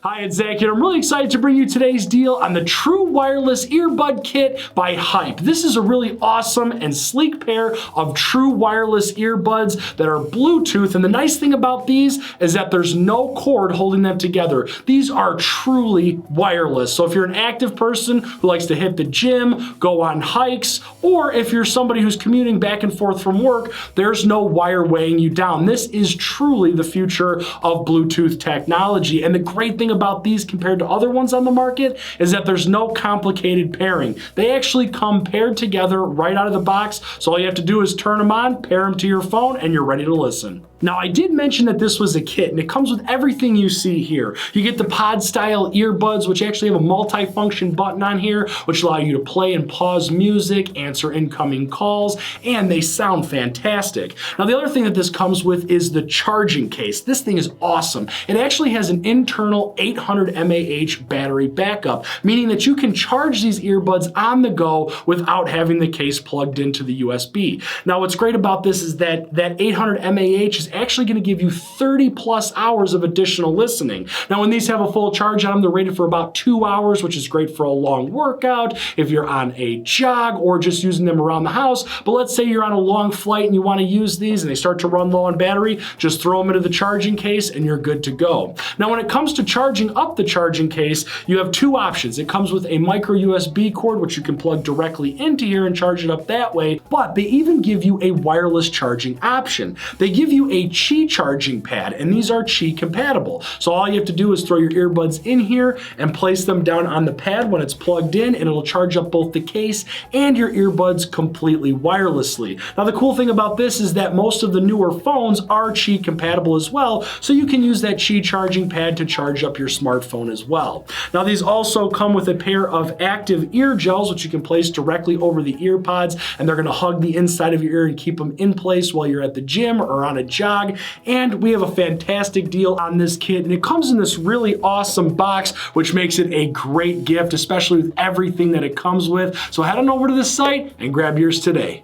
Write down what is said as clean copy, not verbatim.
Hi, it's Zach here. I'm really excited to bring you today's deal on the True Wireless Earbud Kit by Hype. This is a really awesome and sleek pair of true wireless earbuds that are Bluetooth, and the nice thing about these is that there's no cord holding them together. These are truly wireless. So if you're an active person who likes to hit the gym, go on hikes, or if you're somebody who's commuting back and forth from work, there's no wire weighing you down. This is truly the future of Bluetooth technology, and the great thing about these compared to other ones on the market is that there's no complicated pairing. They actually come paired together right out of the box, so all you have to do is turn them on, pair them to your phone, and you're ready to listen. Now, I did mention that this was a kit, and it comes with everything you see here. You get the pod-style earbuds, which actually have a multi-function button on here, which allow you to play and pause music, answer incoming calls, and they sound fantastic. Now, the other thing that this comes with is the charging case. This thing is awesome. It actually has an internal 800 mAh battery backup, meaning that you can charge these earbuds on the go without having the case plugged into the USB. Now, what's great about this is that 800 mAh is actually going to give you 30 plus hours of additional listening. Now, when these have a full charge on them, they're rated for about 2 hours, which is great for a long workout, if you're on a jog or just using them around the house. But let's say you're on a long flight and you want to use these and they start to run low on battery, just throw them into the charging case and you're good to go. Now, when it comes to charging up the charging case, you have two options. It comes with a micro USB cord, which you can plug directly into here and charge it up that way, but they even give you a wireless charging option. They give you a Qi charging pad, and these are Qi compatible. So all you have to do is throw your earbuds in here and place them down on the pad when it's plugged in, and it'll charge up both the case and your earbuds completely wirelessly. Now, the cool thing about this is that most of the newer phones are Qi compatible as well, so you can use that Qi charging pad to charge up your smartphone as well. Now, these also come with a pair of active ear gels, which you can place directly over the ear pods, and they're going to hug the inside of your ear and keep them in place while you're at the gym or on a jog. And we have a fantastic deal on this kit, and it comes in this really awesome box, which makes it a great gift, especially with everything that it comes with. So head on over to the site and grab yours today.